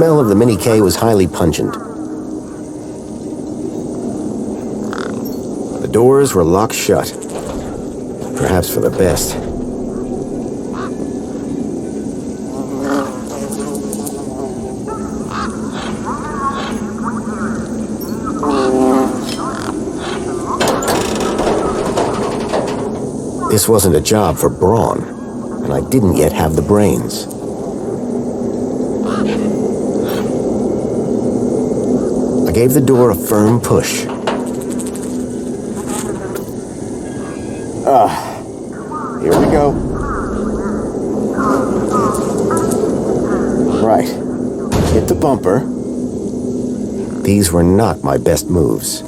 smell of the Mini K was highly pungent. The doors were locked shut. Perhaps for the best. This wasn't a job for brawn, and I didn't yet have the brains. I gave the door a firm push. Here we go. Right. Hit the bumper. These were not my best moves.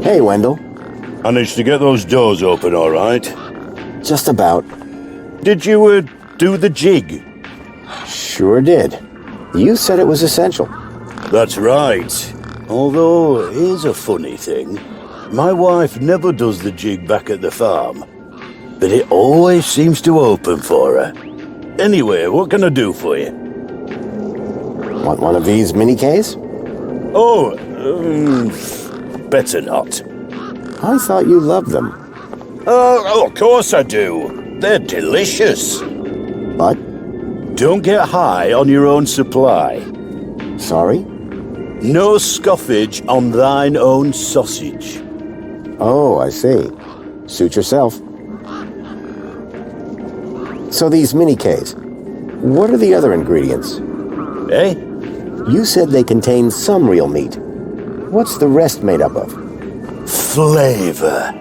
Hey, Wendell. Managed to get those doors open all right? Just about. Did you, do the jig? Sure did. You said it was essential. That's right. Although, here's a funny thing. My wife never does the jig back at the farm. But it always seems to open for her. Anyway, what can I do for you? Want one of these Mini Ks? Oh, better not. I thought you loved them. Oh, of course I do. They're delicious. But? Don't get high on your own supply. Sorry? No scoffage on thine own sausage. Oh, I see. Suit yourself. So these Mini Ks, what are the other ingredients? Eh? You said they contain some real meat. What's the rest made up of? Flavor.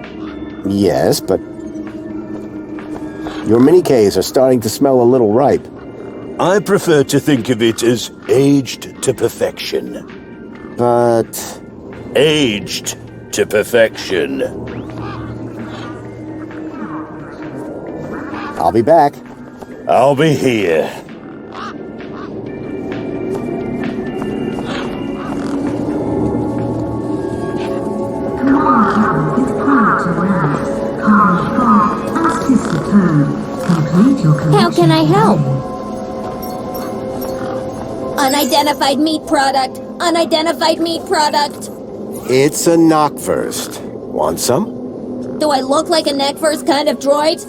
Yes, but your Mini Ks are starting to smell a little ripe. I prefer to think of it as aged to perfection. But... Aged to perfection. I'll be back. I'll be here. How can I help? Unidentified meat product. Unidentified meat product. It's a knockwurst. Want some? Do I look like a neck-first kind of droid?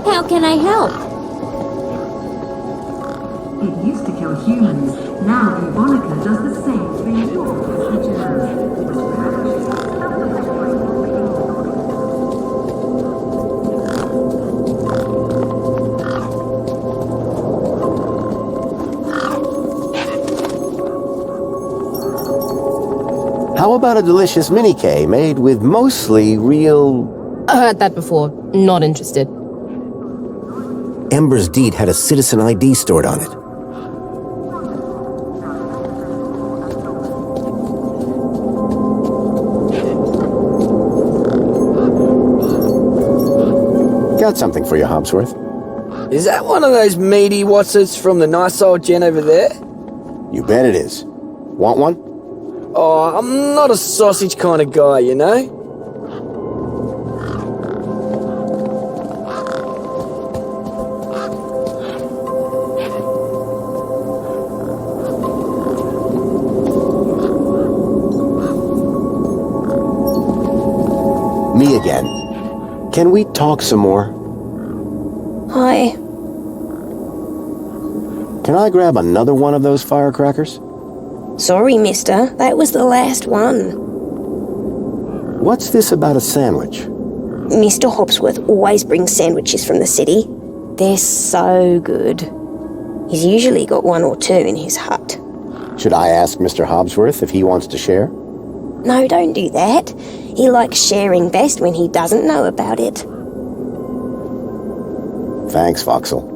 How can I help? It used to kill humans. Now Evonica does the same for your passengers. How about a delicious Mini K made with mostly real... I heard that before. Not interested. Ember's Deet had a citizen ID stored on it. Got something for you, Hobsworth. Is that one of those meaty watsits from the nice old gen over there? You bet it is. Want one? Oh, I'm not a sausage kind of guy, you know? Me again. Can we talk some more? Hi. Can I grab another one of those firecrackers? Sorry, mister. That was the last one. What's this about a sandwich? Mr. Hobsworth always brings sandwiches from the city. They're so good. He's usually got one or two in his hut. Should I ask Mr. Hobsworth if he wants to share? No, don't do that. He likes sharing best when he doesn't know about it. Thanks, Voxel.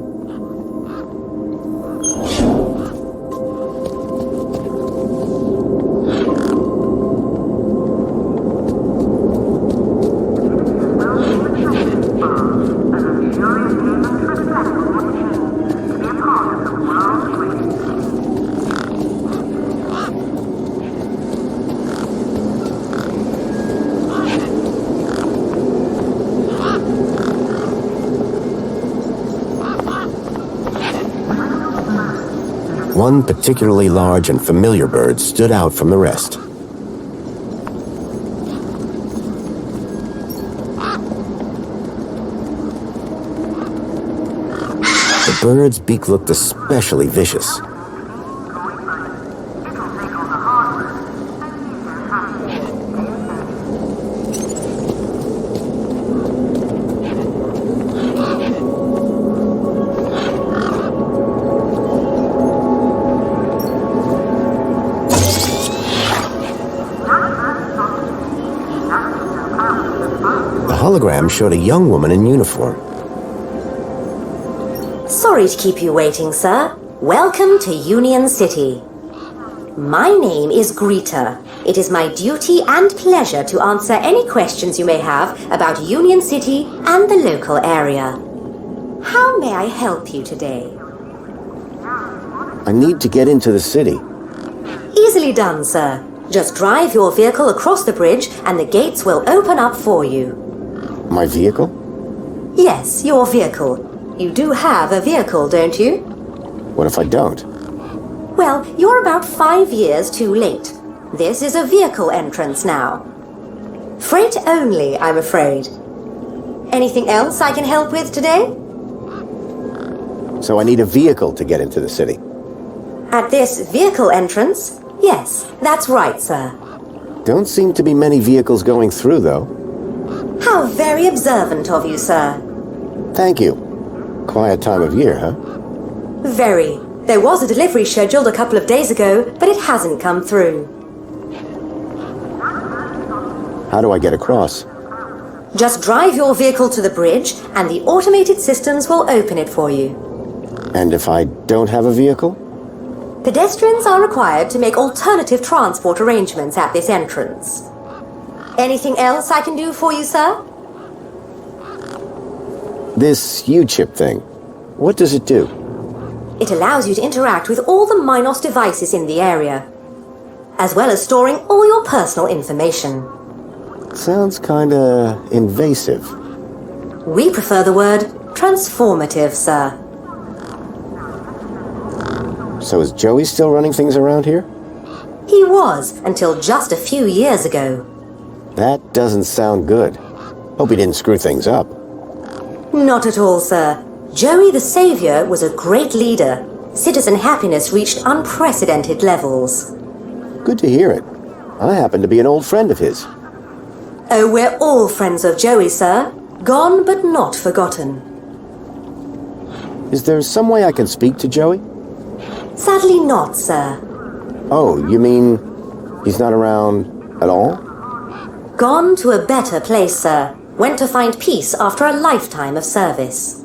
One particularly large and familiar bird stood out from the rest. The bird's beak looked especially vicious. The hologram showed a young woman in uniform. Sorry to keep you waiting, sir. Welcome to Union City. My name is Greta. It is my duty and pleasure to answer any questions you may have about Union City and the local area. How may I help you today? I need to get into the city. Easily done, sir. Just drive your vehicle across the bridge and the gates will open up for you. My vehicle? Yes, your vehicle. You do have a vehicle, don't you? What if I don't? Well, you're about 5 years too late. This is a vehicle entrance now. Freight only, I'm afraid. Anything else I can help with today? So I need a vehicle to get into the city. At this vehicle entrance? Yes, that's right, sir. Don't seem to be many vehicles going through, though. How very observant of you, sir. Thank you. Quiet time of year, huh? Very. There was a delivery scheduled a couple of days ago, but it hasn't come through. How do I get across? Just drive your vehicle to the bridge, and the automated systems will open it for you. And if I don't have a vehicle? Pedestrians are required to make alternative transport arrangements at this entrance. Anything else I can do for you, sir? This U-chip thing, what does it do? It allows you to interact with all the MINOS devices in the area, as well as storing all your personal information. Sounds kinda invasive. We prefer the word transformative, sir. So is Joey still running things around here? He was, until just a few years ago. That doesn't sound good. Hope he didn't screw things up. Not at all, sir. Joey the Savior was a great leader. Citizen happiness reached unprecedented levels. Good to hear it. I happen to be an old friend of his. Oh, we're all friends of Joey, sir. Gone but not forgotten. Is there some way I can speak to Joey? Sadly not, sir. Oh, you mean he's not around at all? Gone to a better place, sir. Went to find peace after a lifetime of service.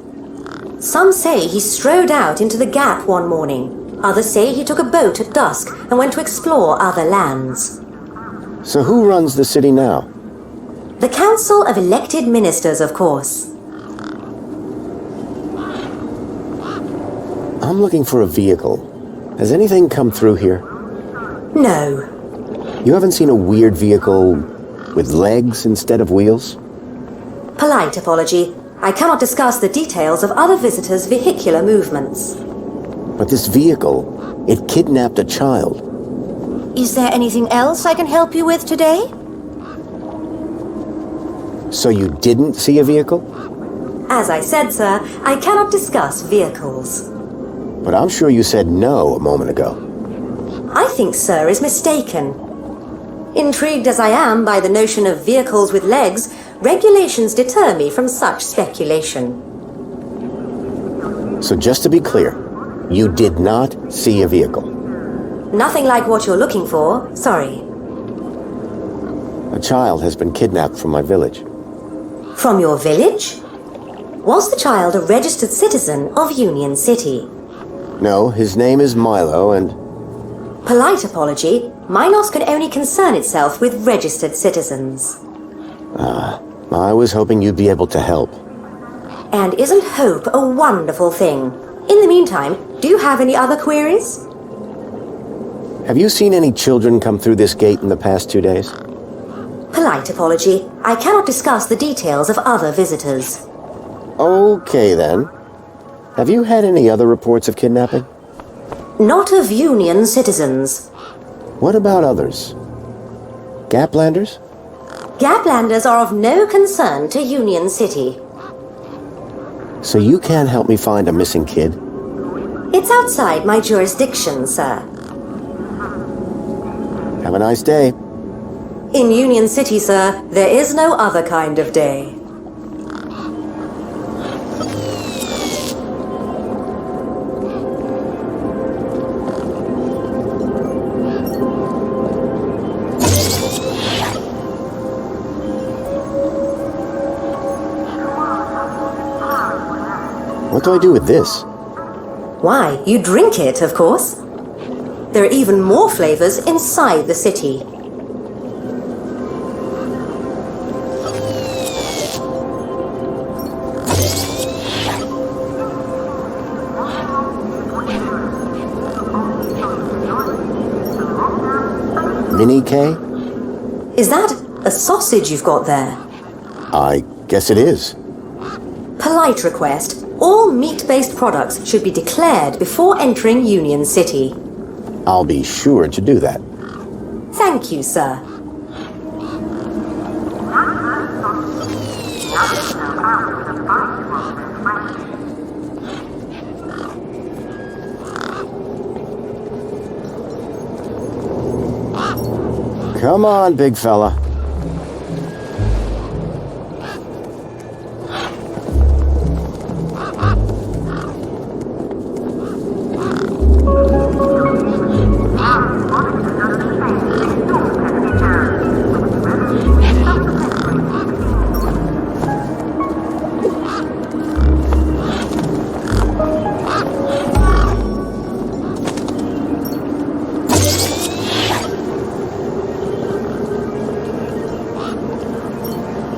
Some say he strode out into the gap one morning. Others say he took a boat at dusk and went to explore other lands. So who runs the city now? The Council of Elected Ministers, of course. I'm looking for a vehicle. Has anything come through here? No. You haven't seen a weird vehicle with legs instead of wheels? Polite apology. I cannot discuss the details of other visitors' vehicular movements. But this vehicle, it kidnapped a child. Is there anything else I can help you with today? So you didn't see a vehicle? As I said, sir, I cannot discuss vehicles. But I'm sure you said no a moment ago. I think sir is mistaken. Intrigued as I am by the notion of vehicles with legs, regulations deter me from such speculation. So just to be clear, you did not see a vehicle? Nothing like what you're looking for, sorry. A child has been kidnapped from my village. From your village? Was the child a registered citizen of Union City? No, his name is Milo and... Polite apology, MINOS can only concern itself with registered citizens. I was hoping you'd be able to help. And isn't hope a wonderful thing? In the meantime, do you have any other queries? Have you seen any children come through this gate in the past 2 days? Polite apology, I cannot discuss the details of other visitors. Okay then. Have you had any other reports of kidnapping? Not of Union citizens. What about others? Gaplanders? Gaplanders are of no concern to Union City. So you can't help me find a missing kid? It's outside my jurisdiction, sir. Have a nice day. In Union City, sir, there is no other kind of day. What do I do with this? Why, you drink it, of course. There are even more flavors inside the city. Mini K? Is that a sausage you've got there? I guess it is. Polite request. All meat-based products should be declared before entering Union City. I'll be sure to do that. Thank you, sir. Come on, big fella.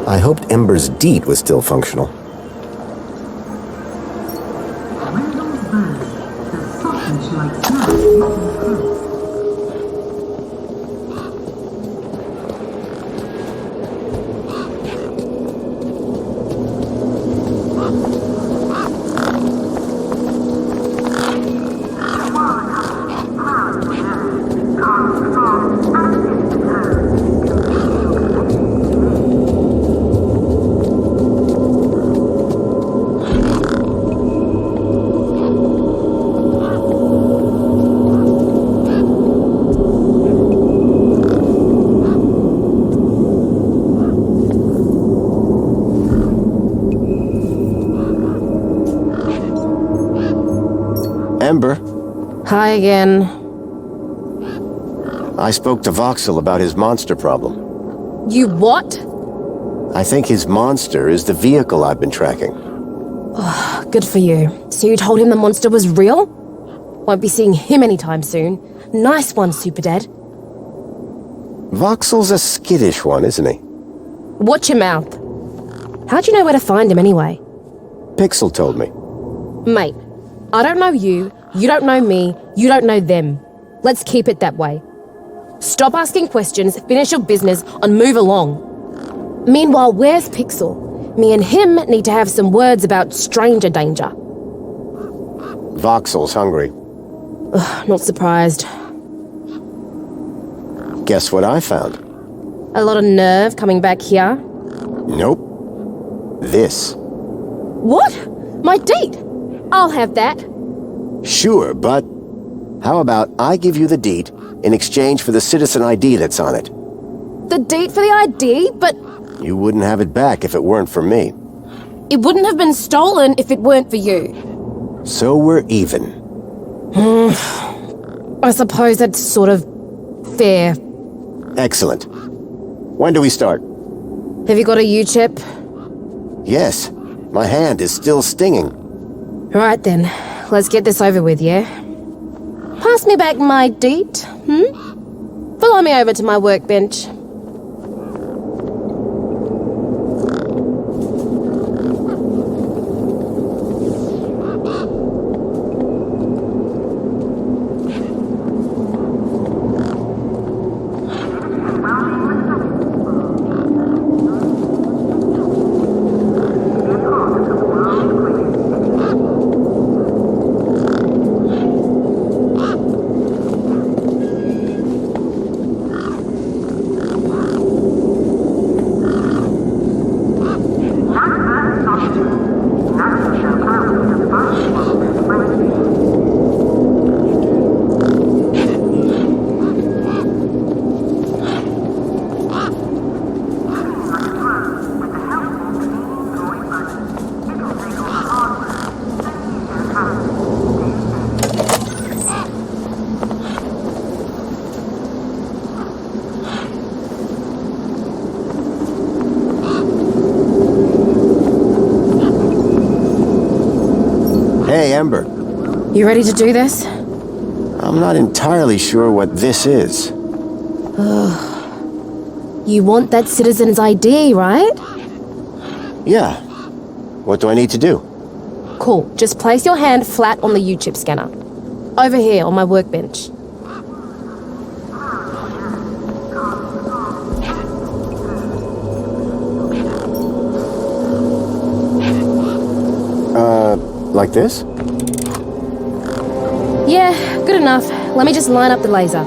I hoped Ember's Deet was still functional. Wendell's bird, the sausage-like snack eating fruit. Ember, Hi again. I spoke to Voxel about his monster problem. You what? I think his monster is the vehicle I've been tracking. Good for you. So you told him the monster was real? Won't be seeing him anytime soon. Nice one, Super Dad. Voxel's a skittish one, isn't he? Watch your mouth. How'd you know where to find him anyway? Pixel told me. Mate, I don't know you, you don't know me, you don't know them. Let's keep it that way. Stop asking questions, finish your business, and move along. Meanwhile, where's Pixel? Me and him need to have some words about stranger danger. Voxel's hungry. Not surprised. Guess what I found? A lot of nerve coming back here. Nope. This. What? My Deet? I'll have that. Sure, but how about I give you the Deet in exchange for the citizen ID that's on it? The Deet for the ID, but You wouldn't have it back if it weren't for me. it wouldn't have been stolen if it weren't for you. So we're even. I suppose that's sort of fair. Excellent. When do we start? Have you got a U-chip? Yes. My hand is still stinging. Right then, let's get this over with, yeah? Pass me back my Deet, Follow me over to my workbench. Ember. You ready to do this? I'm not entirely sure what this is. You want that citizen's ID, right? Yeah. What do I need to do? Cool. Just place your hand flat on the U-chip scanner. Over here on my workbench. Like this? Yeah, good enough. Let me just line up the laser.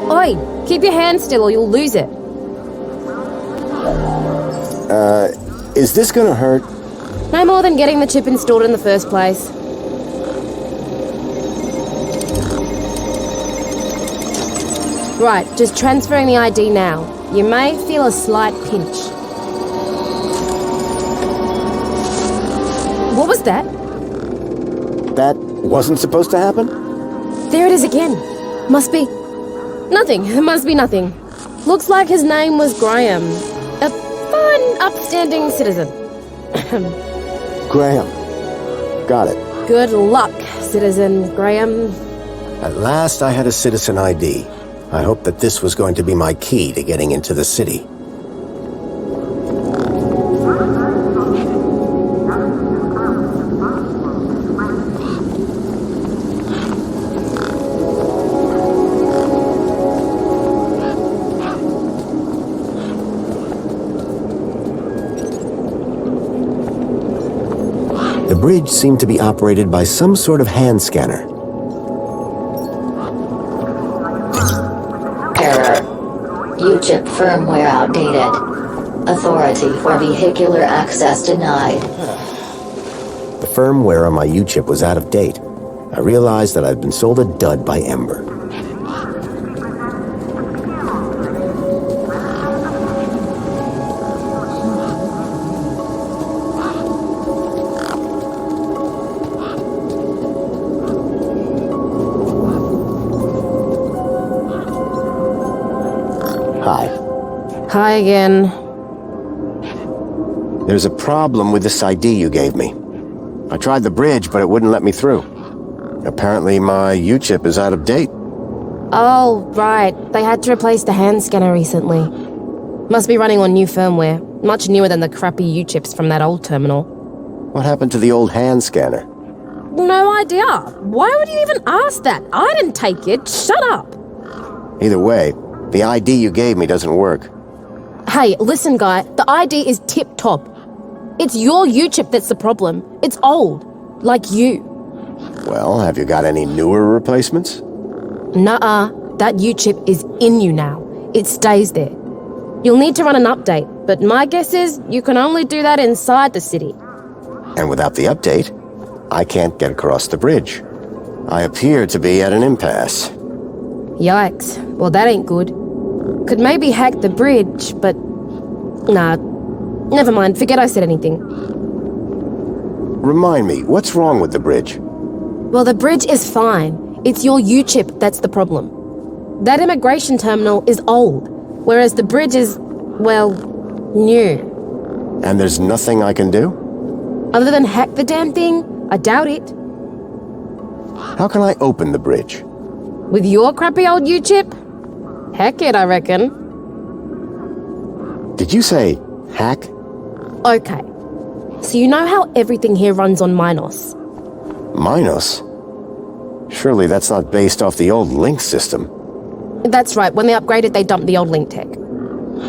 Oi, keep your hand still or you'll lose it. Is this gonna hurt? No more than getting the chip installed in the first place. Right, just transferring the ID now. You may feel a slight pinch. What was that? That wasn't supposed to happen? There it is again. Must be... nothing. It must be nothing. Looks like his name was Graham. A fun, upstanding citizen. Graham. Got it. Good luck, citizen Graham. At last I had a citizen ID. I hoped that this was going to be my key to getting into the city. The bridge seemed to be operated by some sort of hand scanner. Error. U-chip firmware outdated. Authority for vehicular access denied. The firmware on my U-chip was out of date. I realized that I'd been sold a dud by Ember. Hi. Hi again. There's a problem with this ID you gave me. I tried the bridge, but it wouldn't let me through. Apparently my U-chip is out of date. Oh, right. They had to replace the hand scanner recently. Must be running on new firmware. Much newer than the crappy U-chips from that old terminal. What happened to the old hand scanner? No idea. Why would you even ask that? I didn't take it. Shut up. Either way, the ID you gave me doesn't work. Hey, listen, guy. The ID is tip-top. It's your U-chip that's the problem. It's old. Like you. Well, have you got any newer replacements? Nuh-uh. That U-chip is in you now. It stays there. You'll need to run an update, but my guess is you can only do that inside the city. And without the update, I can't get across the bridge. I appear to be at an impasse. Yikes. Well, that ain't good. Could maybe hack the bridge, but... Nah. Never mind. Forget I said anything. Remind me, what's wrong with the bridge? Well, the bridge is fine. It's your U-chip that's the problem. That immigration terminal is old, whereas the bridge is, well, new. And there's nothing I can do? Other than hack the damn thing? I doubt it. How can I open the bridge? With your crappy old U-chip? Heck it, I reckon. Did you say hack? Okay. So you know how everything here runs on MINOS? MINOS? Surely that's not based off the old Link system. That's right. When they upgraded, they dumped the old Link tech.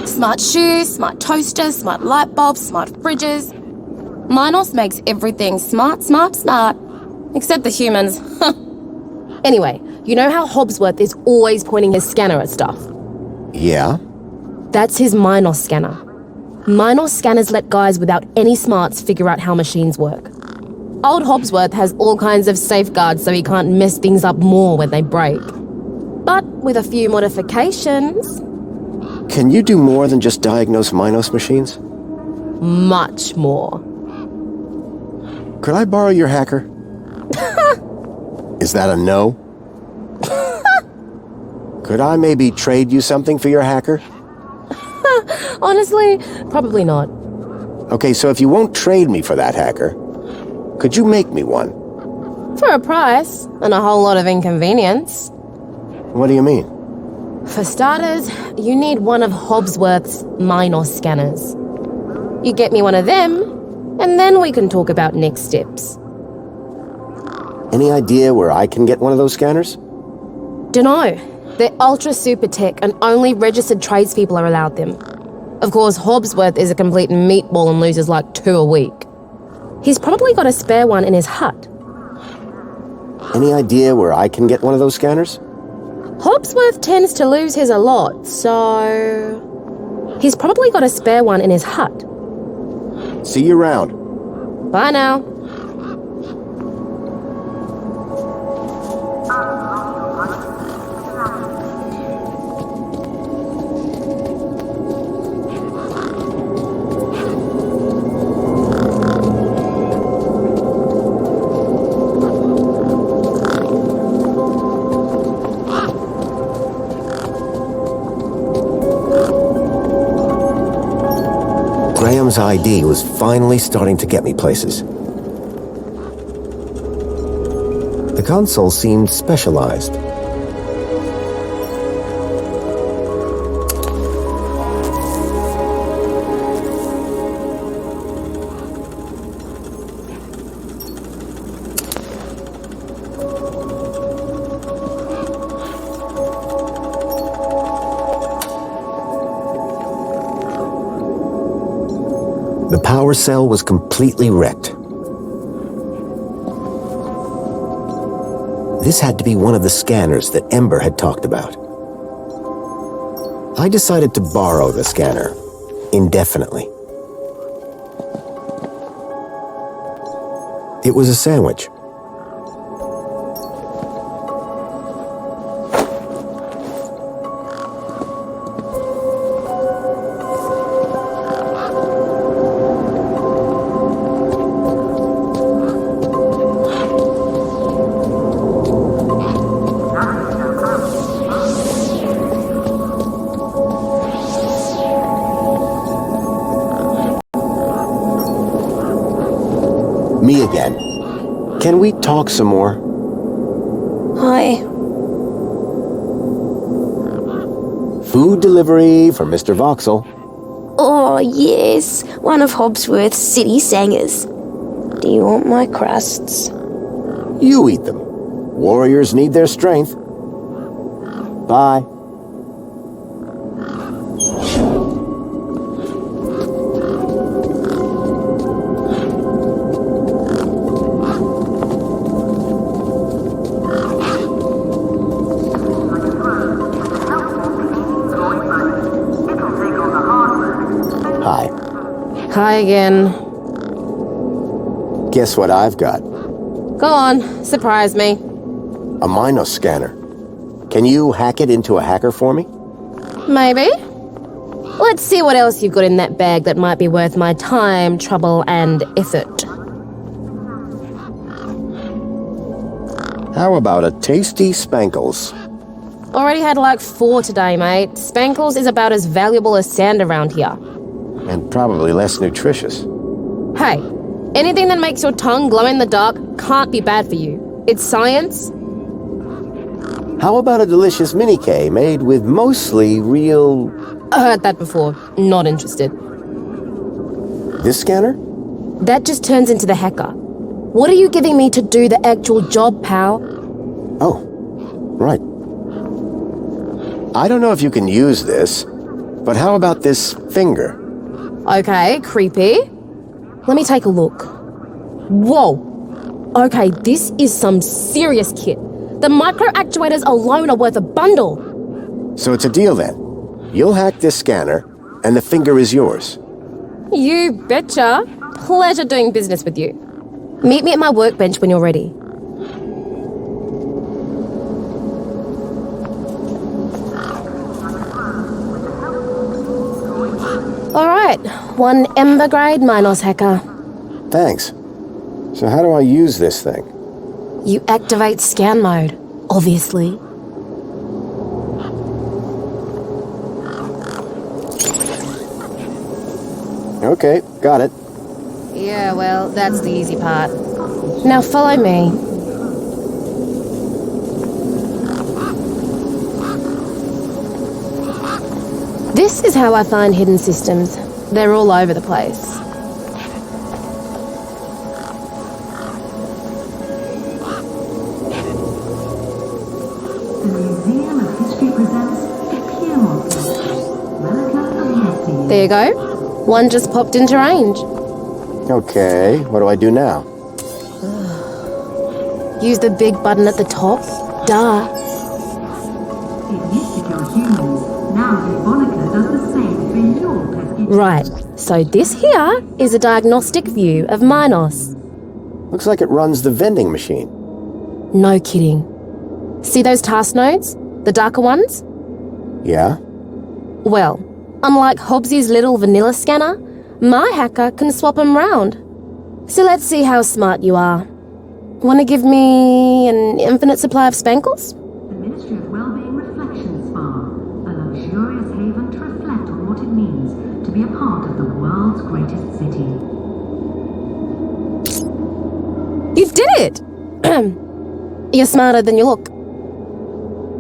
Smart shoes, smart toasters, smart light bulbs, smart fridges. MINOS makes everything smart. Except the humans. Anyway, you know how Hobbsworth is always pointing his scanner at stuff? Yeah? That's his MINOS scanner. MINOS scanners let guys without any smarts figure out how machines work. Old Hobbsworth has all kinds of safeguards so he can't mess things up more when they break. But with a few modifications... Can you do more than just diagnose MINOS machines? Much more. Could I borrow your hacker? Is that a no? Could I maybe trade you something for your hacker? Honestly, probably not. Okay, so if you won't trade me for that hacker, could you make me one? For a price, and a whole lot of inconvenience. What do you mean? For starters, you need one of Hobbsworth's MINOS scanners. You get me one of them, and then we can talk about next steps. Any idea where I can get one of those scanners? Dunno. They're ultra super tech, and only registered tradespeople are allowed them. Of course, Hobbsworth is a complete meatball and loses like 2 a week. He's probably got a spare one in his hut. Any idea where I can get one of those scanners? Hobbsworth tends to lose his a lot, so... He's probably got a spare one in his hut. See you around. Bye now. Graham's ID was finally starting to get me places. The console seemed specialized. The power cell was completely wrecked. This had to be one of the scanners that Ember had talked about. I decided to borrow the scanner, indefinitely. It was a sandwich. Me again. Can we talk some more? Hi. Food delivery for Mr. Voxel. Oh, yes. One of Hobbsworth's city singers. Do you want my crusts? You eat them. Warriors need their strength. Bye. Hi. Hi again. Guess what I've got? Go on, surprise me. A MINOS scanner. Can you hack it into a hacker for me? Maybe. Let's see what else you've got in that bag that might be worth my time, trouble, and effort. How about a tasty Spankles? Already had like 4 today, mate. Spankles is about as valuable as sand around here. And probably less nutritious. Hey, anything that makes your tongue glow in the dark can't be bad for you. It's science. How about a delicious mini-K made with mostly real... I heard that before. Not interested. This scanner? That just turns into the hacker. What are you giving me to do the actual job, pal? Oh, right. I don't know if you can use this, but how about this finger? Okay, creepy. Let me take a look. Whoa. Okay, this is some serious kit. The micro actuators alone are worth a bundle. So it's a deal then. You'll hack this scanner, and the finger is yours. You betcha. Pleasure doing business with you. Meet me at my workbench when you're ready. Alright, 1 Ember-grade MINOS hacker. Thanks. So how do I use this thing? You activate scan mode, obviously. Okay, got it. Yeah, well, that's the easy part. Now follow me. This is how I find hidden systems. They're all over the place. The Museum of History presents the Piazza, relic of yesteryear. There you go. One just popped into range. Okay, what do I do now? Use the big button at the top. Duh. It used to kill humans. Now Evonica does the same for your pesky... Right, so this here is a diagnostic view of MINOS. Looks like it runs the vending machine. No kidding. See those task nodes? The darker ones? Yeah? Well, unlike Hobbsy's little vanilla scanner, my hacker can swap them round. So let's see how smart you are. Want to give me an infinite supply of spankles? The Ministry of Wellbeing Reflection Spa, a luxurious haven to reflect on what it means to be a part of the world's greatest city. You did it! You're smarter than you look.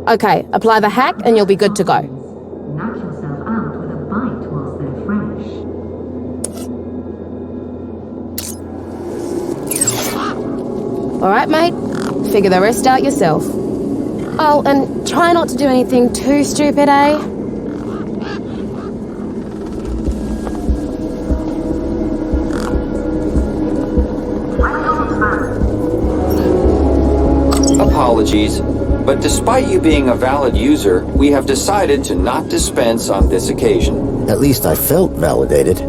Okay, apply the hack and you'll be good to go. Knock yourself out with a bite whilst they're fresh. Alright, mate. Figure the rest out yourself. Oh, and try not to do anything too stupid, eh? Apologies, but despite you being a valid user, we have decided to not dispense on this occasion. At least I felt validated.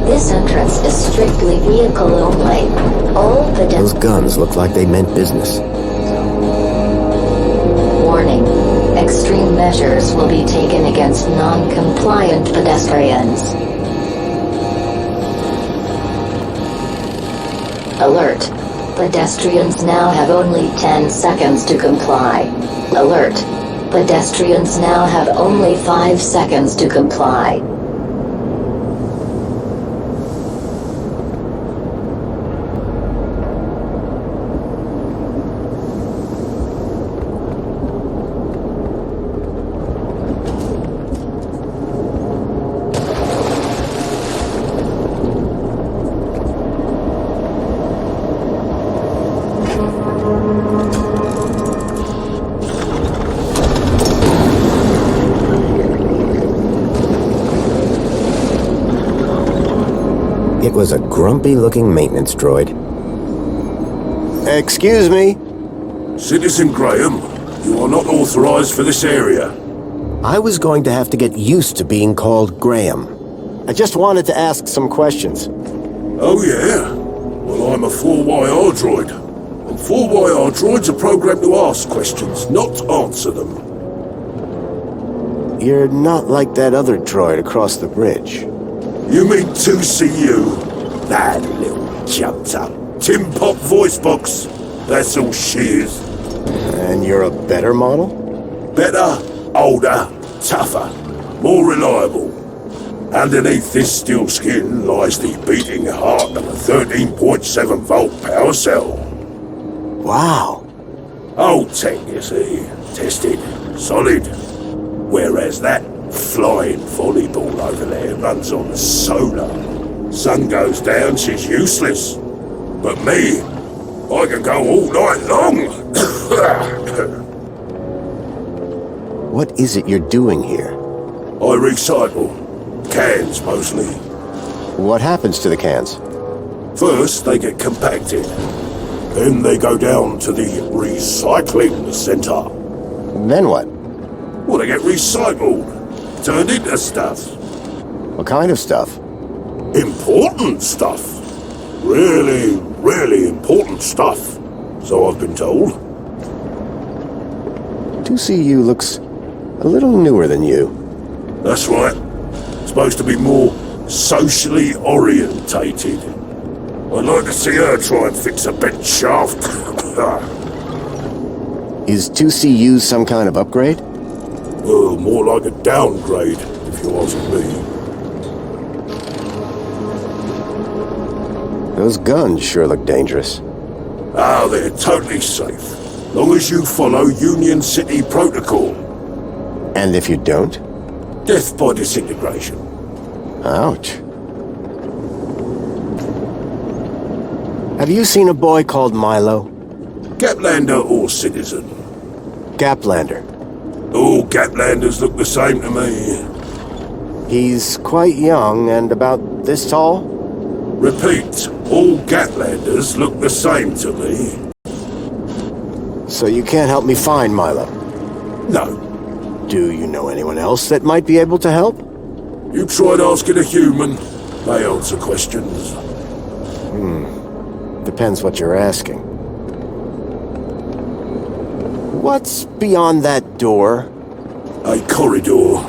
This entrance is strictly vehicle only. All Those guns look like they meant business. Warning. Extreme measures will be taken against non-compliant pedestrians. Alert. Pedestrians now have only 10 seconds to comply. Alert. Pedestrians now have only 5 seconds to comply. It was a grumpy-looking maintenance droid. Excuse me? Citizen Graham, you are not authorized for this area. I was going to have to get used to being called Graham. I just wanted to ask some questions. Oh yeah? Well, I'm a 4YR droid. And 4YR droids are programmed to ask questions, not answer them. You're not like that other droid across the bridge. You mean 2CU? That little jumped up tin pop voice box. That's all she is. And you're a better model? Better, older, tougher, more reliable. Underneath this steel skin lies the beating heart of a 13.7 volt power cell. Wow. Old tech, you see. Tested. Solid. Whereas that flying volleyball over there runs on solar. Sun goes down, she's useless. But me, I can go all night long. What is it you're doing here? I recycle. Cans, mostly. What happens to the cans? First, they get compacted. Then they go down to the recycling center. Then what? Well, they get recycled. Turned into stuff. What kind of stuff? Important stuff. Really, really important stuff. So I've been told. 2CU looks a little newer than you. That's right. Supposed to be more socially orientated. I'd like to see her try and fix a bent shaft. Is 2CU some kind of upgrade? Well, more like a downgrade, if you ask me. Those guns sure look dangerous. Ah, they're totally safe. Long as you follow Union City protocol. And if you don't? Death by disintegration. Ouch. Have you seen a boy called Milo? Gaplander or citizen? Gaplander. All Gaplanders look the same to me. He's quite young and about this tall? Repeat, all Gaplanders look the same to me. So you can't help me find Milo? No. Do you know anyone else that might be able to help? You tried asking a human. They answer questions. Depends what you're asking. What's beyond that door? A corridor.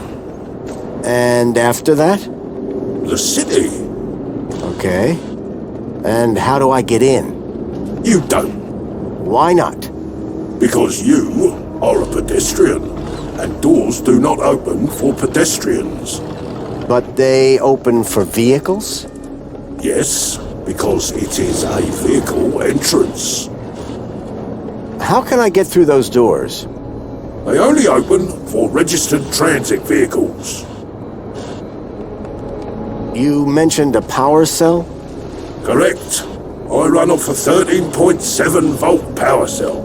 And after that? The city. Okay. And how do I get in? You don't. Why not? Because you are a pedestrian, and doors do not open for pedestrians. But they open for vehicles? Yes, because it is a vehicle entrance. How can I get through those doors? They only open for registered transit vehicles. You mentioned a power cell? Correct. I run off a 13.7 volt power cell.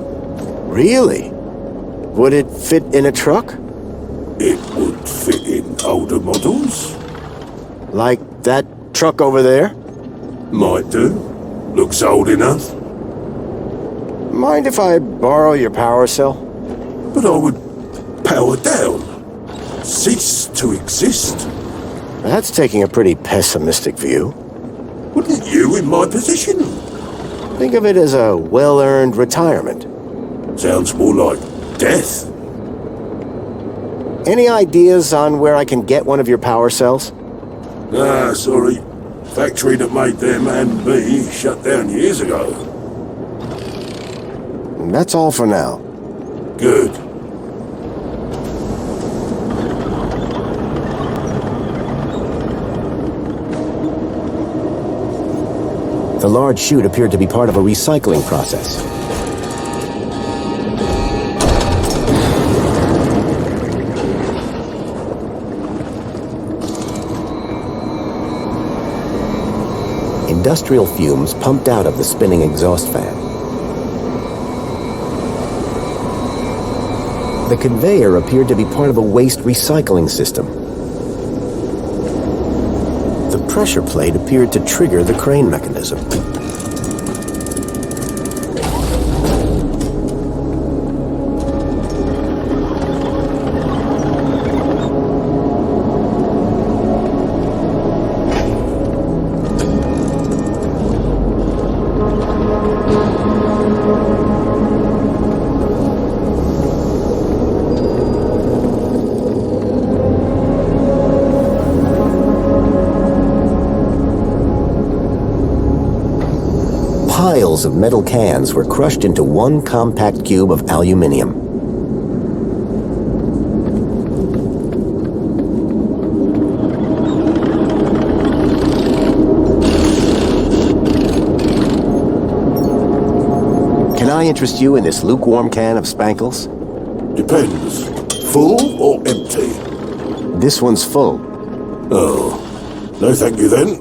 Really? Would it fit in a truck? It would fit in older models. Like that truck over there? Might do. Looks old enough. Mind if I borrow your power cell? But I would power down. Cease to exist. That's taking a pretty pessimistic view. Wouldn't you in my position? Think of it as a well-earned retirement. Sounds more like death. Any ideas on where I can get one of your power cells? Ah, sorry. Factory that made them and me shut down years ago. That's all for now. Good. The large chute appeared to be part of a recycling process. Industrial fumes pumped out of the spinning exhaust fan. The conveyor appeared to be part of a waste recycling system. The pressure plate appeared to trigger the crane mechanism. Piles of metal cans were crushed into one compact cube of aluminium. Can I interest you in this lukewarm can of Spankles? Depends. Full or empty? This one's full. Oh. No thank you then.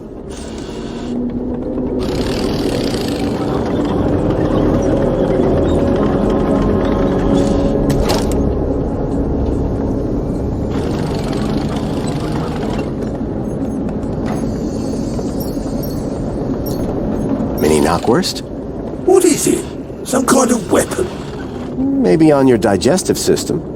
knockwurst? What is it? Some kind of weapon? Maybe on your digestive system.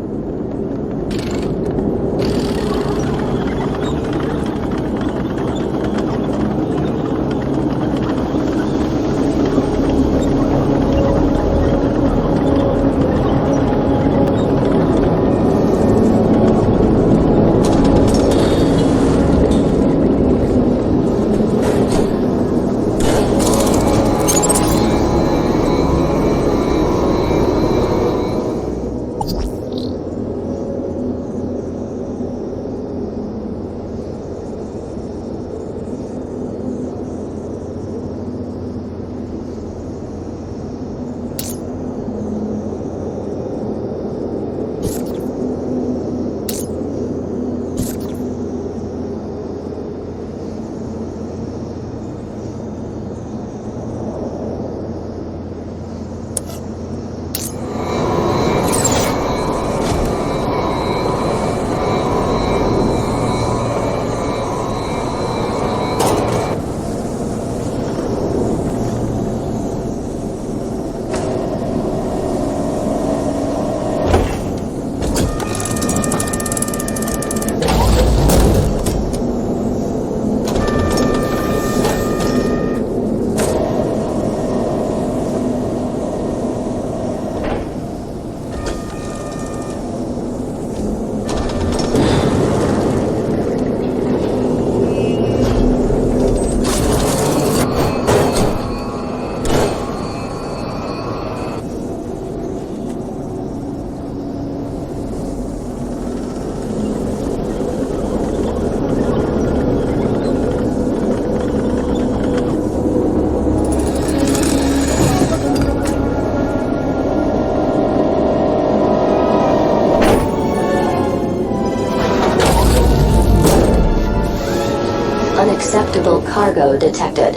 Unacceptable cargo detected.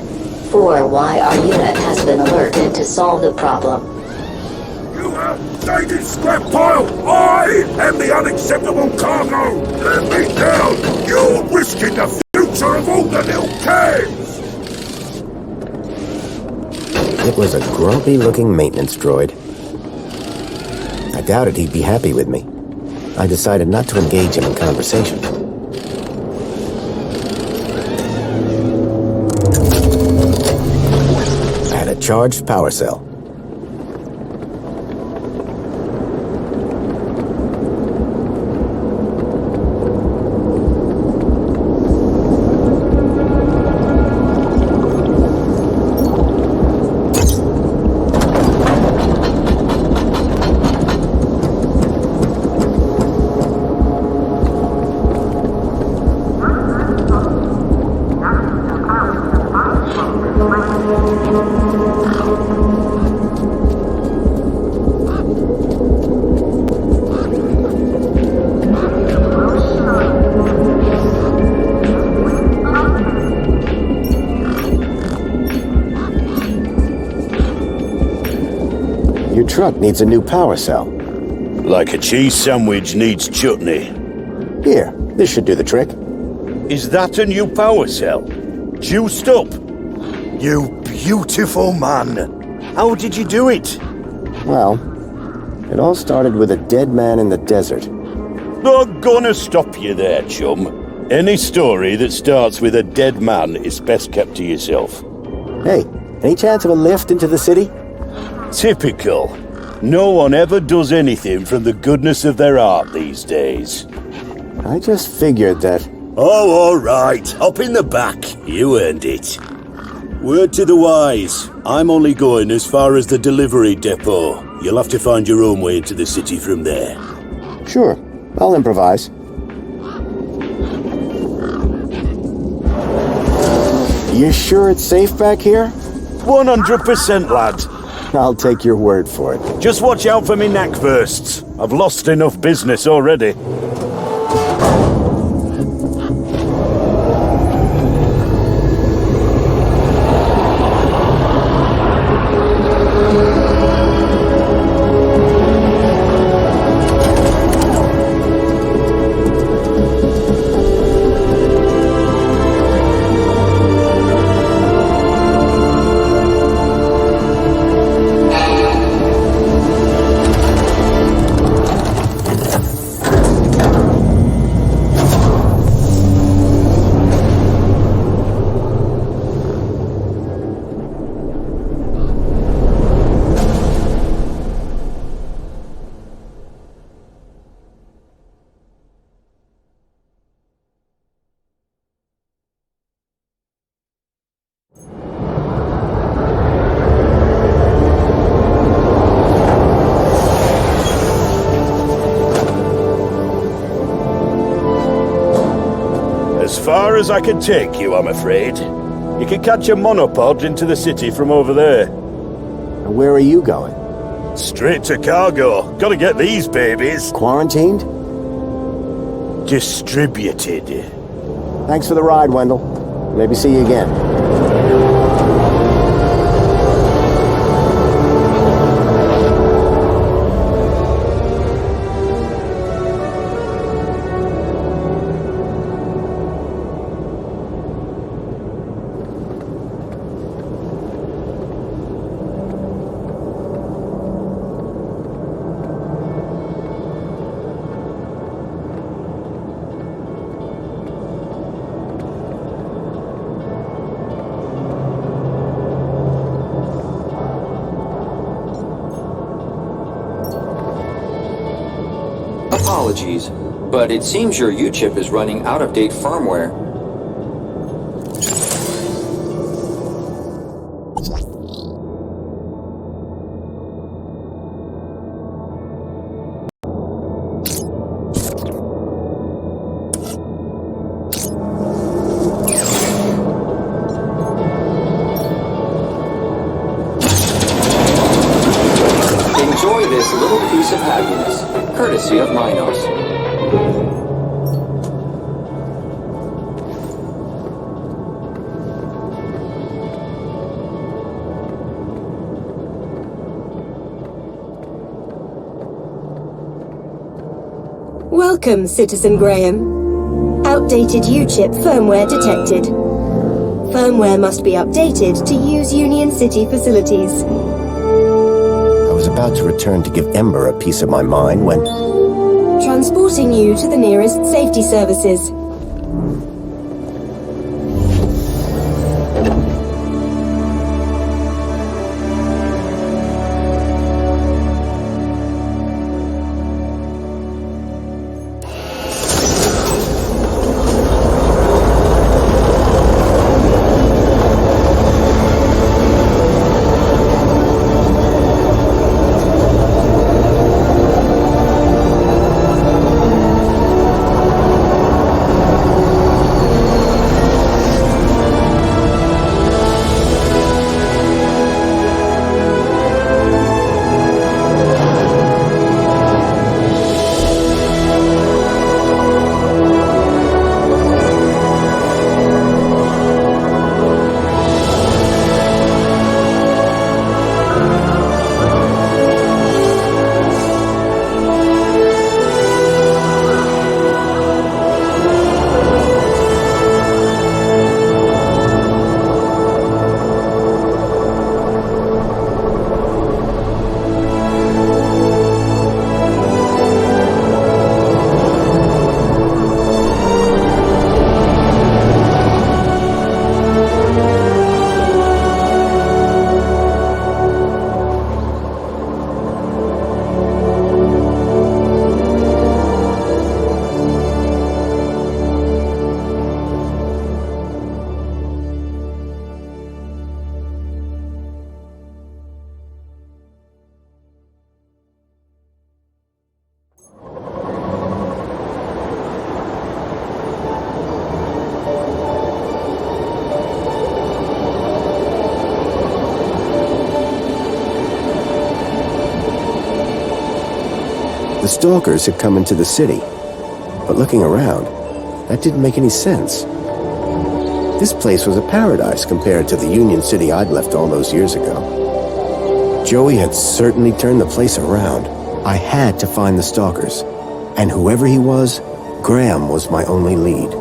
4Y, our unit has been alerted to solve the problem. You have dated scrap pile! I am the unacceptable cargo! Let me down! You're risking the future of all the little cans! It was a grumpy-looking maintenance droid. I doubted he'd be happy with me. I decided not to engage him in conversation. I had a charged power cell. Your truck needs a new power cell. Like a cheese sandwich needs chutney. Here, this should do the trick. Is that a new power cell? Juiced up? You beautiful man. How did you do it? Well, it all started with a dead man in the desert. I'm gonna stop you there, chum. Any story that starts with a dead man is best kept to yourself. Hey, any chance of a lift into the city? Typical. No one ever does anything from the goodness of their heart these days. I just figured that... Oh, all right. Hop in the back. You earned it. Word to the wise. I'm only going as far as the delivery depot. You'll have to find your own way into the city from there. Sure, I'll improvise. You sure it's safe back here? 100%, lad. I'll take your word for it. Just watch out for me neck bursts. I've lost enough business already. far as I can take you, I'm afraid. You can catch a monopod into the city from over there. And where are you going? Straight to cargo. Gotta get these babies. Quarantined? Distributed. Thanks for the ride, Wendell. Maybe see you again. Apologies, but it seems your U-chip is running out-of-date firmware. Enjoy this little piece of happiness, courtesy of Minos. Welcome, Citizen Graham. Outdated U-chip firmware detected. Firmware must be updated to use Union City facilities. I was about to return to give Ember a piece of my mind when... Transporting you to the nearest safety services. The stalkers had come into the city, but looking around, that didn't make any sense. This place was a paradise compared to the Union City I'd left all those years ago. Joey had certainly turned the place around. I had to find the stalkers, and whoever he was, Graham was my only lead.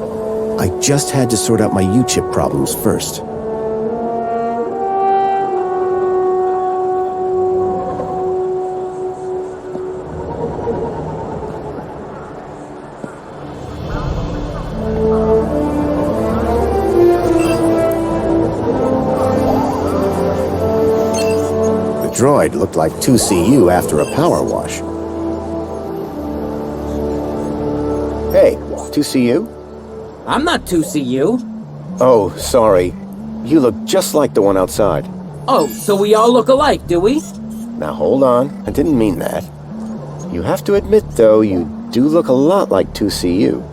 I just had to sort out my U-chip problems first. The droid looked like 2CU after a power wash. Hey, 2CU? I'm not 2CU. Oh, sorry. You look just like the one outside. Oh, so we all look alike, do we? Now hold on, I didn't mean that. You have to admit, though, you do look a lot like 2CU.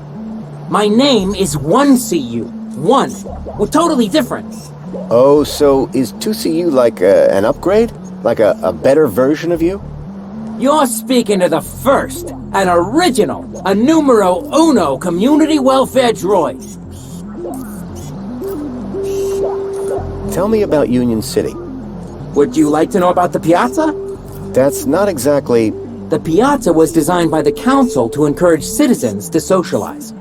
My name is 1CU. 1. We're totally different. Oh, so is 2CU like an upgrade? Like a better version of you? You're speaking to the first, an original, a numero uno community welfare droid. Tell me about Union City. Would you like to know about the Piazza? That's not exactly... The Piazza was designed by the council to encourage citizens to socialize.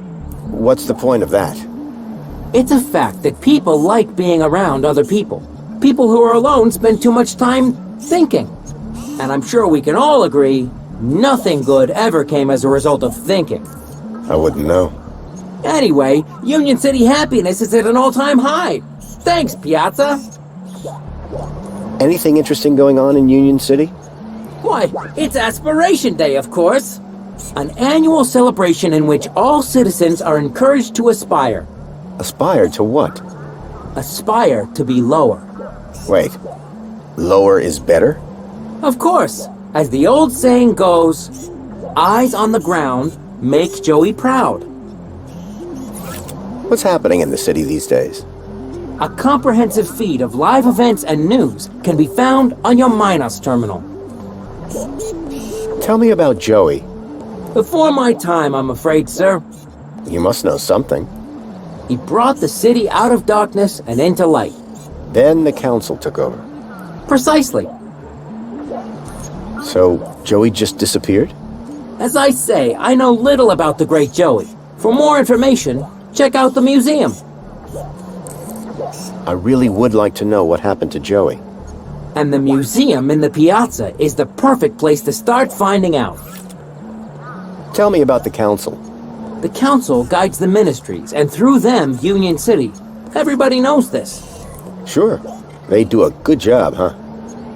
What's the point of that? It's a fact that people like being around other people. People who are alone spend too much time thinking. And I'm sure we can all agree, nothing good ever came as a result of thinking. I wouldn't know. Anyway, Union City happiness is at an all-time high. Thanks, Piazza. Anything interesting going on in Union City? Why, it's Aspiration Day, of course. An annual celebration in which all citizens are encouraged to aspire. Aspire to what? Aspire to be lower. Wait, lower is better? Of course. As the old saying goes, eyes on the ground make Joey proud. What's happening in the city these days? A comprehensive feed of live events and news can be found on your MINOS terminal. Tell me about Joey. Before my time, I'm afraid, sir. You must know something. He brought the city out of darkness and into light. Then the council took over. Precisely. So, Joey just disappeared? As I say, I know little about the great Joey. For more information, check out the museum. I really would like to know what happened to Joey. And the museum in the Piazza is the perfect place to start finding out. Tell me about the council. The council guides the ministries, and through them, Union City. Everybody knows this. Sure. They do a good job, huh?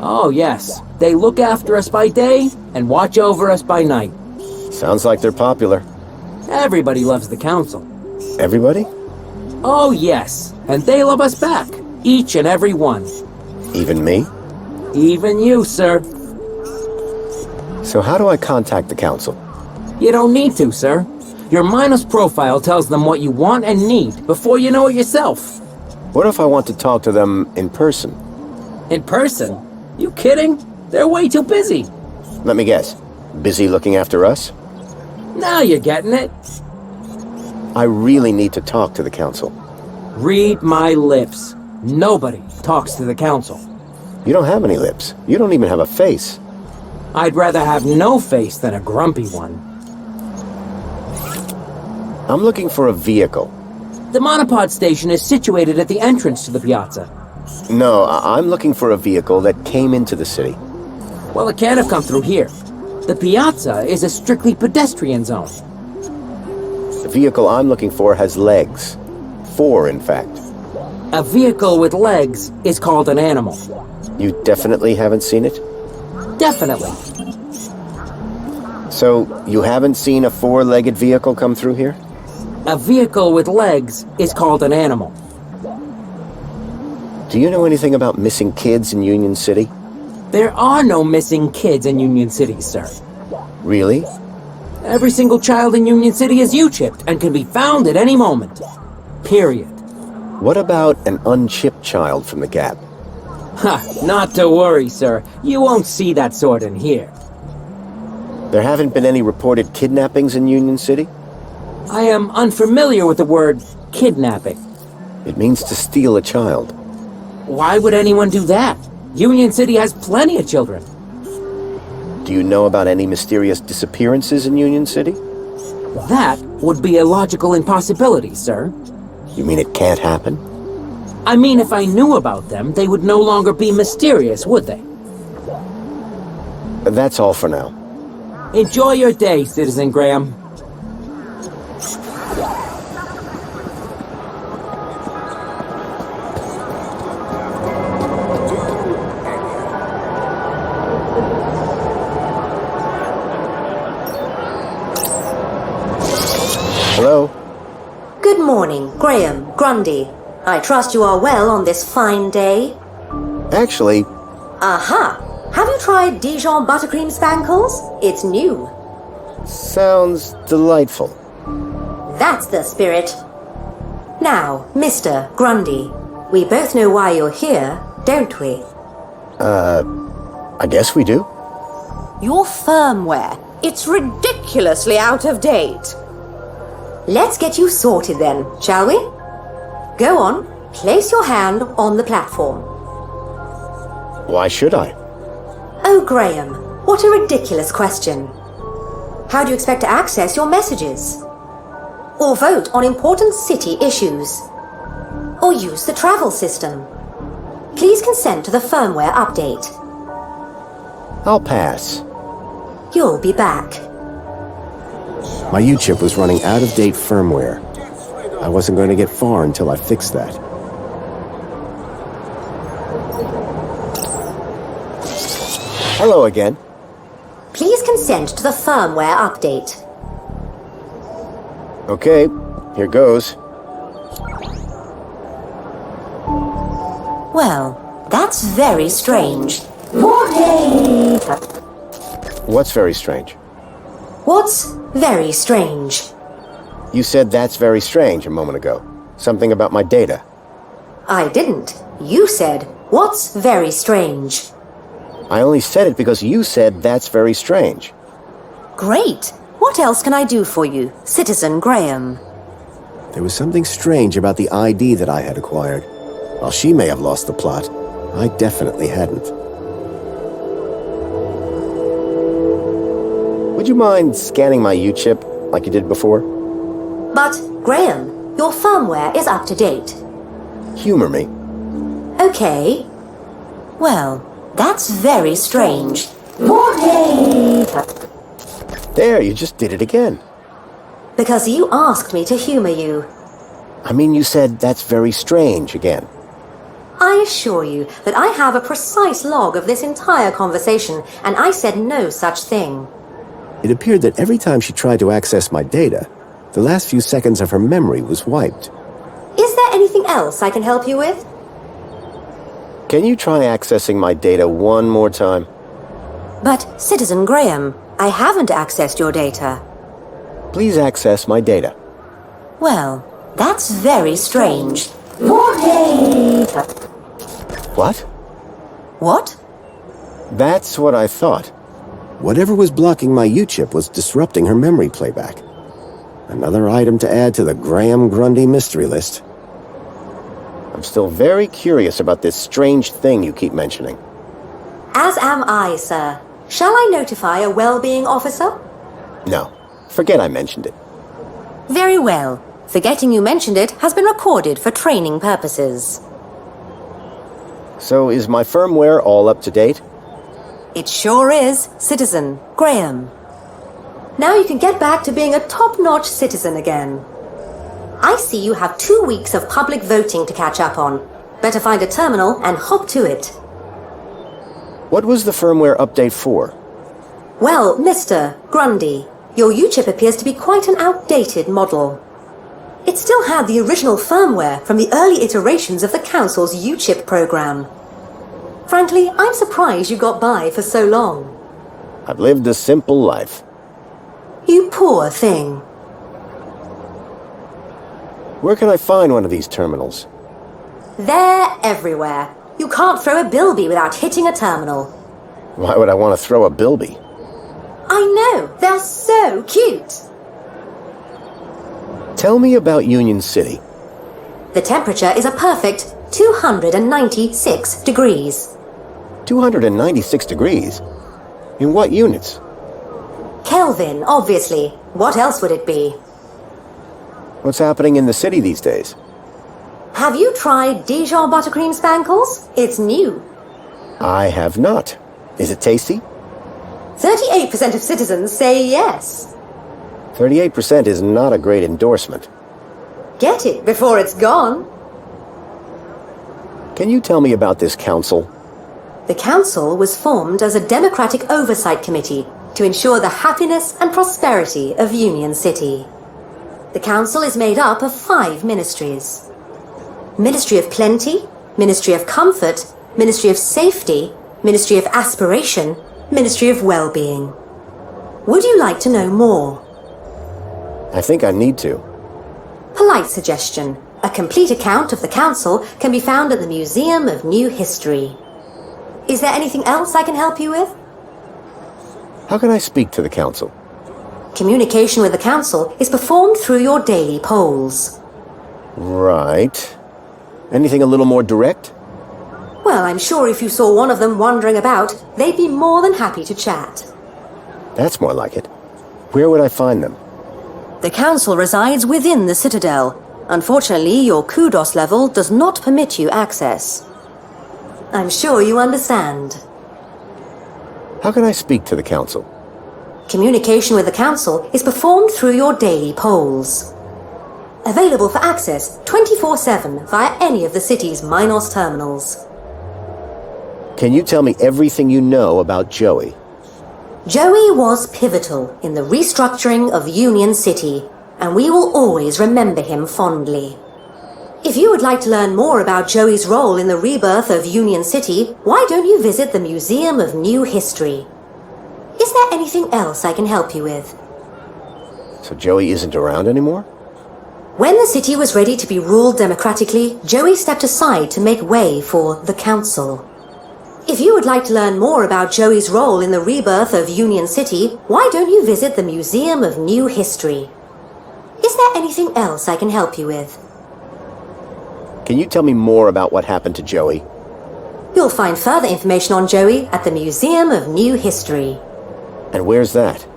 Oh, yes. They look after us by day and watch over us by night. Sounds like they're popular. Everybody loves the council. Everybody? Oh, yes. And they love us back. Each and every one. Even me? Even you, sir. So how do I contact the council? You don't need to, sir. Your MINOS profile tells them what you want and need before you know it yourself. What if I want to talk to them in person? In person? You kidding? They're way too busy. Let me guess. Busy looking after us? Now you're getting it. I really need to talk to the council. Read my lips. Nobody talks to the council. You don't have any lips. You don't even have a face. I'd rather have no face than a grumpy one. I'm looking for a vehicle. The monopod station is situated at the entrance to the Piazza. No, I'm looking for a vehicle that came into the city. Well, it can't have come through here. The Piazza is a strictly pedestrian zone. The vehicle I'm looking for has legs. 4, in fact. A vehicle with legs is called an animal. You definitely haven't seen it? Definitely. So, you haven't seen a 4-legged vehicle come through here? A vehicle with legs is called an animal. Do you know anything about missing kids in Union City? There are no missing kids in Union City, sir. Really? Every single child in Union City is U-chipped and can be found at any moment. Period. What about an unchipped child from the Gap? Ha, not to worry, sir. You won't see that sort in here. There haven't been any reported kidnappings in Union City? I am unfamiliar with the word kidnapping. It means to steal a child. Why would anyone do that? Union City has plenty of children. Do you know about any mysterious disappearances in Union City? That would be a logical impossibility, sir. You mean it can't happen? I mean, if I knew about them, they would no longer be mysterious, would they? That's all for now. Enjoy your day, Citizen Graham. Hello? Good morning, Graham, Grundy. I trust you are well on this fine day. Actually... Aha! Have you tried Dijon buttercream spankles? It's new. Sounds delightful. That's the spirit. Now, Mr. Grundy, we both know why you're here, don't we? I guess we do. Your firmware. It's ridiculously out of date. Let's get you sorted then, shall we? Go on, place your hand on the platform. Why should I? Oh, Graham, what a ridiculous question. How do you expect to access your messages? Or vote on important city issues? Or use the travel system? Please consent to the firmware update. I'll pass. You'll be back. My U-chip was running out-of-date firmware. I wasn't going to get far until I fixed that. Hello again. Please consent to the firmware update. Okay, here goes. Well, that's very strange. What's very strange? What's very strange? You said that's very strange a moment ago. Something about my data. I didn't. You said, what's very strange? I only said it because you said that's very strange. Great. What else can I do for you, Citizen Graham? There was something strange about the ID that I had acquired. While she may have lost the plot, I definitely hadn't. Would you mind scanning my U-chip like you did before? But, Graham, your firmware is up to date. Humor me. Okay. Well, that's very strange. There, you just did it again. Because you asked me to humor you. I mean, you said that's very strange again. I assure you that I have a precise log of this entire conversation, and I said no such thing. It appeared that every time she tried to access my data, the last few seconds of her memory was wiped. Is there anything else I can help you with? Can you try accessing my data one more time? But, Citizen Graham, I haven't accessed your data. Please access my data. Well, that's very strange. What? What? That's what I thought. Whatever was blocking my U-chip was disrupting her memory playback. Another item to add to the Graham Grundy mystery list. I'm still very curious about this strange thing you keep mentioning. As am I, sir. Shall I notify a well-being officer? No, forget I mentioned it. Very well. Forgetting you mentioned it has been recorded for training purposes. So is my firmware all up to date? It sure is, Citizen Graham. Now you can get back to being a top-notch citizen again. I see you have 2 weeks of public voting to catch up on. Better find a terminal and hop to it. What was the firmware update for? Well, Mr. Grundy, your U-chip appears to be quite an outdated model. It still had the original firmware from the early iterations of the Council's U-chip program. Frankly, I'm surprised you got by for so long. I've lived a simple life. You poor thing. Where can I find one of these terminals? They're everywhere. You can't throw a bilby without hitting a terminal. Why would I want to throw a bilby? I know, they're so cute. Tell me about Union City. The temperature is a perfect 296 degrees. 296 degrees? In what units? Kelvin, obviously. What else would it be? What's happening in the city these days? Have you tried Dijon buttercream spankles? It's new. I have not. Is it tasty? 38% of citizens say yes. 38% is not a great endorsement. Get it before it's gone. Can you tell me about this council? The council was formed as a democratic oversight committee to ensure the happiness and prosperity of Union City. The council is made up of 5 ministries. Ministry of Plenty, Ministry of Comfort, Ministry of Safety, Ministry of Aspiration, Ministry of Well-being. Would you like to know more? I think I need to. polite suggestion. A complete account of the council can be found at the Museum of New History. Is there anything else I can help you with? How can I speak to the council? Communication with the council is performed through your daily polls. Right. Anything a little more direct? Well, I'm sure if you saw one of them wandering about, they'd be more than happy to chat. That's more like it. Where would I find them? The council resides within the Citadel. Unfortunately, your kudos level does not permit you access. I'm sure you understand. How can I speak to the council? Communication with the council is performed through your daily polls. Available for access 24/7 via any of the city's MINOS terminals. Can you tell me everything you know about Joey? Joey was pivotal in the restructuring of Union City, and we will always remember him fondly. If you would like to learn more about Joey's role in the rebirth of Union City, why don't you visit the Museum of New History? Is there anything else I can help you with? So Joey isn't around anymore? When the city was ready to be ruled democratically, Joey stepped aside to make way for the council. If you would like to learn more about Joey's role in the rebirth of Union City, why don't you visit the Museum of New History? Is there anything else I can help you with? Can you tell me more about what happened to Joey? You'll find further information on Joey at the Museum of New History. And where's that?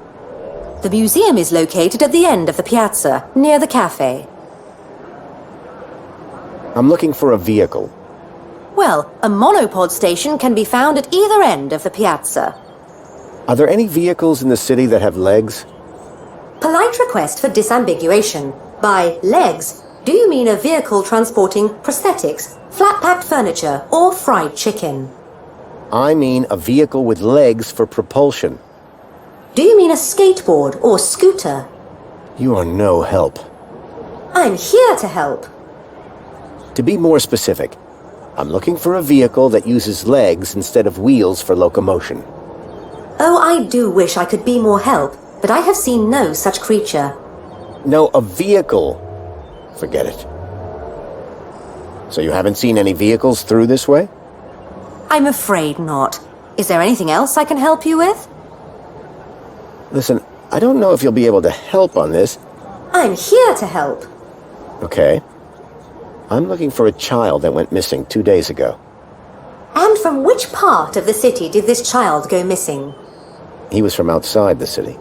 The museum is located at the end of the piazza, near the cafe. I'm looking for a vehicle. Well, a monopod station can be found at either end of the piazza. Are there any vehicles in the city that have legs? Polite request for disambiguation. By legs, do you mean a vehicle transporting prosthetics, flat-packed furniture, or fried chicken? I mean a vehicle with legs for propulsion. Do you mean a skateboard or scooter? You are no help. I'm here to help. To be more specific, I'm looking for a vehicle that uses legs instead of wheels for locomotion. Oh, I do wish I could be more help, but I have seen no such creature. No, a vehicle. Forget it. So you haven't seen any vehicles through this way? I'm afraid not. Is there anything else I can help you with? Listen, I don't know if you'll be able to help on this. I'm here to help. Okay. I'm looking for a child that went missing 2 days ago. And from which part of the city did this child go missing? He was from outside the city.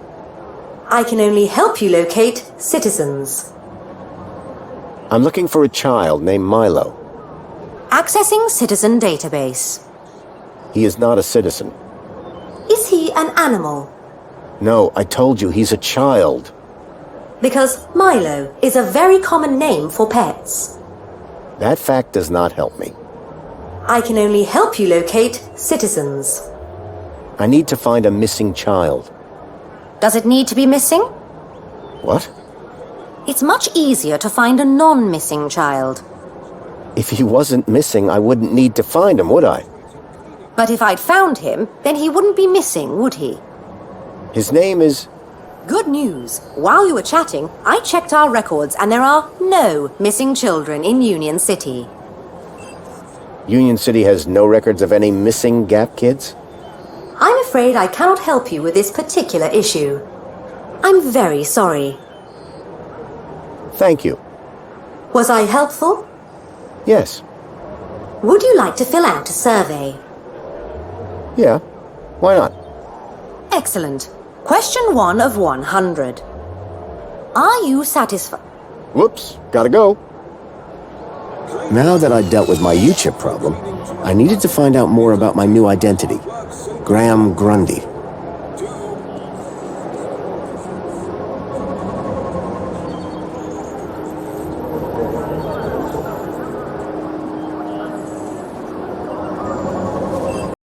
I can only help you locate citizens. I'm looking for a child named Milo. Accessing citizen database. He is not a citizen. Is he an animal? No, I told you he's a child. Because Milo is a very common name for pets. That fact does not help me. I can only help you locate citizens. I need to find a missing child. Does it need to be missing? What? It's much easier to find a non-missing child. If he wasn't missing, I wouldn't need to find him, would I? But if I'd found him, then he wouldn't be missing, would he? His name is... Good news. While you were chatting, I checked our records and there are no missing children in Union City. Union City has no records of any missing Gap kids? I'm afraid I cannot help you with this particular issue. I'm very sorry. Thank you. Was I helpful? Yes. Would you like to fill out a survey? Yeah. Why not? Excellent. Question 1 of 100. Are you satisfied? Whoops. Gotta go. Now that I dealt with my U-chip problem, I needed to find out more about my new identity, Graham Grundy.